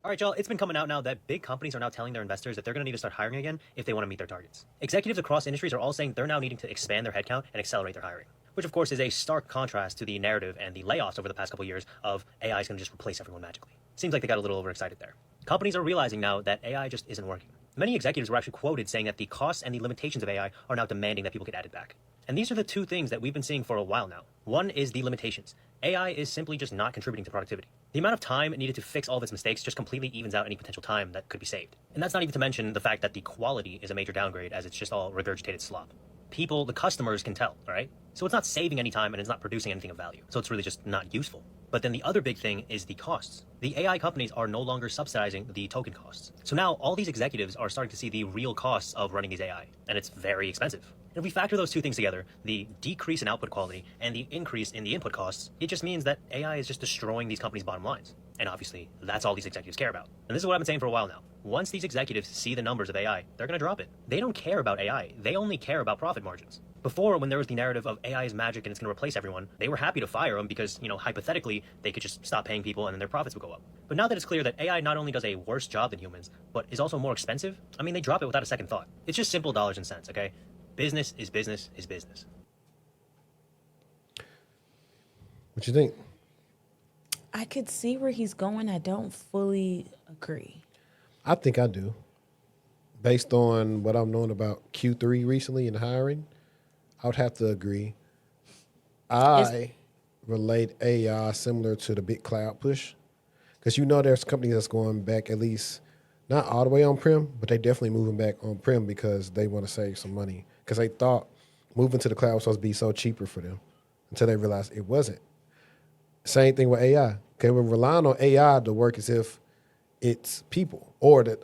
All right, y'all, it's been coming out now that big companies are now telling their investors that they're going to need to start hiring again if they want to meet their targets. Executives across industries are all saying they're now needing to expand their headcount and accelerate their hiring, which of course is a stark contrast to the narrative and the layoffs over the past couple of years of AI is going to just replace everyone magically. Seems like they got a little overexcited there. Companies are realizing now that AI just isn't working. Many executives were actually quoted saying that the costs and the limitations of AI are now demanding that people get added back. And these are the two things that we've been seeing for a while now. One is the limitations. AI is simply just not contributing to productivity. The amount of time it needed to fix all of its mistakes just completely evens out any potential time that could be saved. And that's not even to mention the fact that the quality is a major downgrade as it's just all regurgitated slop. People, the customers can tell, all right? So it's not saving any time and it's not producing anything of value. So it's really just not useful. But then the other big thing is the costs. The AI companies are no longer subsidizing the token costs. So now all these executives are starting to see the real costs of running these AI, and it's very expensive. And if we factor those two things together, the decrease in output quality and the increase in the input costs, it just means that AI is just destroying these companies' bottom lines. And obviously, that's all these executives care about. And this is what I've been saying for a while now. Once these executives see the numbers of AI, they're going to drop it. They don't care about AI. They only care about profit margins. Before, when there was the narrative of AI is magic and it's going to replace everyone, they were happy to fire them because, hypothetically, they could just stop paying people and then their profits would go up. But now that it's clear that AI not only does a worse job than humans, but is also more expensive, they drop it without a second thought. It's just simple dollars and cents, okay? Business is business is business. What you think? I could see where he's going. I don't fully agree. I think I do. Based on what I'm knowing about Q3 recently in hiring, I would have to agree. I relate AI similar to the big cloud push. Because there's companies that's going back at least, not all the way on-prem, but they definitely moving back on-prem because they want to save some money. Because they thought moving to the cloud was supposed to be so cheaper for them until they realized it wasn't. Same thing with AI. Okay, we're relying on AI to work as if it's people. Or the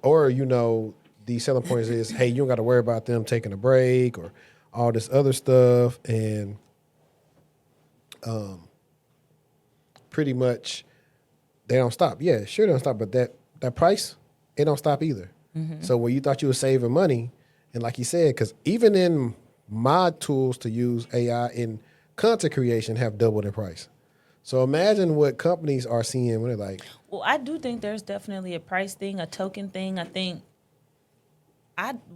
selling point is, hey, you don't got to worry about them taking a break or all this other stuff. And pretty much they don't stop. Yeah, sure they don't stop, but that price, it don't stop either. Mm-hmm. So where you thought you were saving money, and like you said, because even in my tools to use AI in content creation have doubled in price. So imagine what companies are seeing when they're like. Well, I do think there's definitely a price thing, a token thing. I think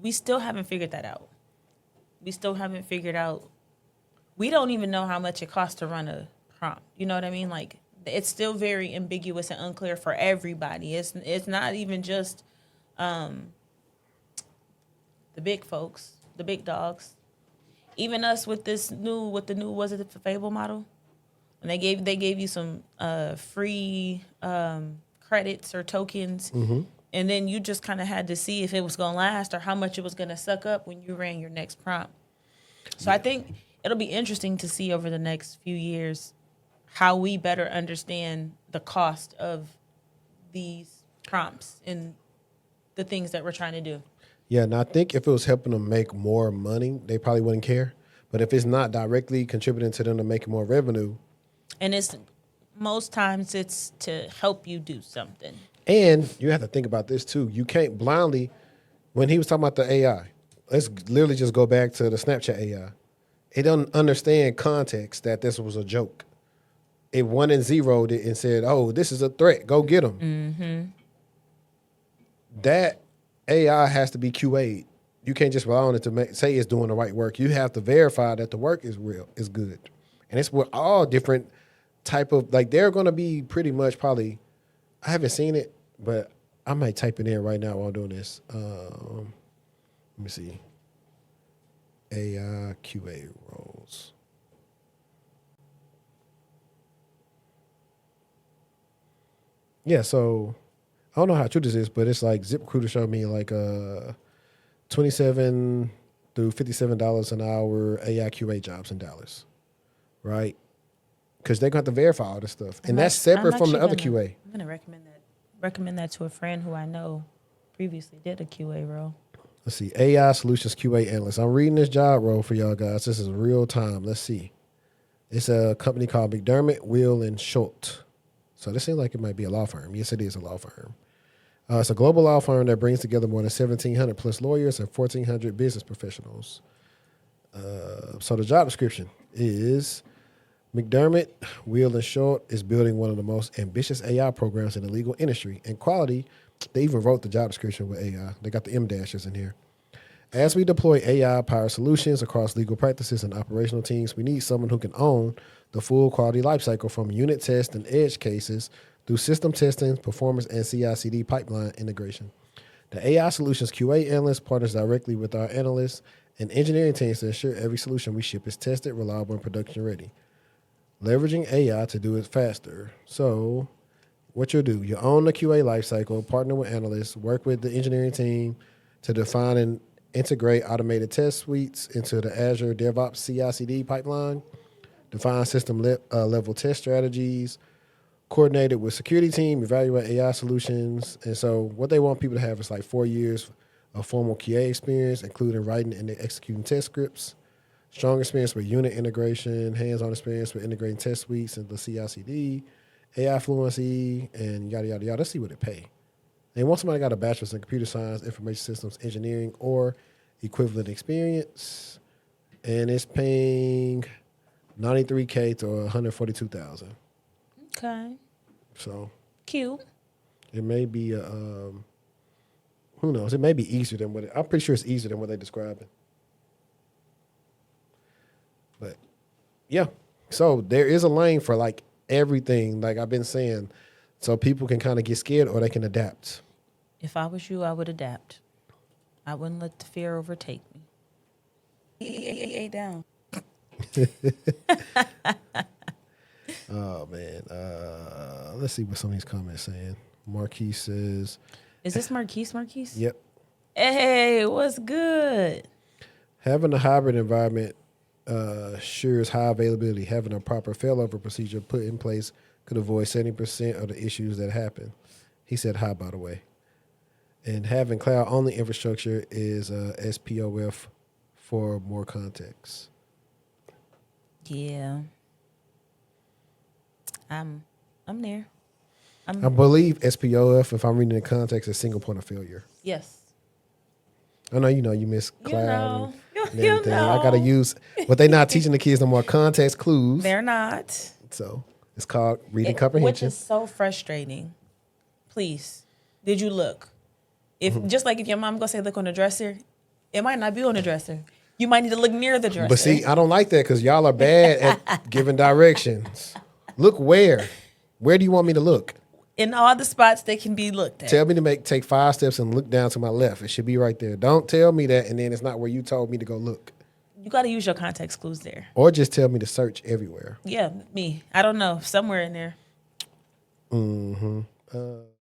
we still haven't figured that out. We still haven't figured out. We don't even know how much it costs to run a prompt. You know what I mean? Like, it's still very ambiguous and unclear for everybody. It's not even just the big folks, the big dogs. Even us with the new was it the Fable model? And they gave you some free credits or tokens, mm-hmm. and then you just kind of had to see if it was going to last or how much it was going to suck up when you ran your next prompt. So yeah. I think it'll be interesting to see over the next few years how we better understand the cost of these prompts and the things that we're trying to do. Yeah, and I think if it was helping them make more money, they probably wouldn't care. But if it's not directly contributing to them to making more revenue. And most times it's to help you do something. And you have to think about this too. You can't blindly, when he was talking about the AI, let's literally just go back to the Snapchat AI. It doesn't understand context that this was a joke. It 1 and 0'd it and said, oh, this is a threat. Go get them. Mm-hmm. That AI has to be QA'd. You can't just rely on it to say it's doing the right work. You have to verify that the work is real, is good. And it's with all different type of, like, they're going to be pretty much probably, I haven't seen it, but I might type it in right now while I'm doing this. Let me see. AI QA roles. Yeah, so I don't know how true this is, but it's like ZipRecruiter showed me like $27 through $57 an hour AI QA jobs in Dallas, right? Because they're going to have to verify all this stuff. And that's separate from the other QA. I'm going to recommend that to a friend who I know previously did a QA role. Let's see. AI Solutions QA Analyst. I'm reading this job role for y'all guys. This is real time. Let's see. It's a company called McDermott, Will, and Schultz. So this seems like it might be a law firm. Yes, it is a law firm. It's a global law firm that brings together more than 1,700 plus lawyers and 1,400 business professionals. So the job description is McDermott, Wheel and Short is building one of the most ambitious AI programs in the legal industry. And quality, they even wrote the job description with AI. They got the M dashes in here. As we deploy AI-powered solutions across legal practices and operational teams, we need someone who can own the full quality lifecycle from unit test and edge cases through system testing, performance, and CI/CD pipeline integration. The AI solutions QA analyst partners directly with our analysts and engineering teams to ensure every solution we ship is tested, reliable, and production ready. Leveraging AI to do it faster. So what you'll do, you own the QA lifecycle, partner with analysts, work with the engineering team to define and integrate automated test suites into the Azure DevOps CI/CD pipeline, define system level test strategies, coordinated with security team, evaluate AI solutions. And so what they want people to have is like 4 years of formal QA experience, including writing and executing test scripts, strong experience with unit integration, hands-on experience with integrating test suites into the CI/CD, AI fluency, and yada, yada, yada. Let's see what it pay. They want somebody got a bachelor's in computer science, information systems engineering, or equivalent experience. And it's paying $93K to $142,000. Okay. So Cute. it may be who knows? It may be easier than I'm pretty sure it's easier than what they describe it. But yeah, so there is a lane for like everything, like I've been saying, so people can kind of get scared or they can adapt. If I was you, I would adapt. I wouldn't let the fear overtake me. A down. Oh man, let's see what some of these comments saying. Marquis says, Is this Marquise? "Yep, Hey, what's good? having a hybrid environment assures high availability. Having a proper failover procedure put in place could avoid 70% of the issues that happen." He said hi, by the way. And having cloud-only infrastructure is SPOF for more context. Yeah. I'm there. I believe SPOF, if I'm reading the context, is single point of failure. Yes. I know you miss cloud and You everything. know. I gotta use, but they're not teaching the kids no more context clues. They're not. So it's called reading Which comprehension. is so frustrating. Please, did you look? If just like if your mom go say look on the dresser, it might not be on the dresser. You might need to look near the dresser. But see, I don't like that because y'all are bad at giving directions. Look where? Where do you want me to look? In all the spots that can be looked at. Tell me to take 5 steps and look down to my left. It should be right there. Don't tell me that and then it's not where you told me to go look. You got to use your context clues there. Or just tell me to search everywhere. Yeah, me. I don't know. Somewhere in there. Mm-hmm.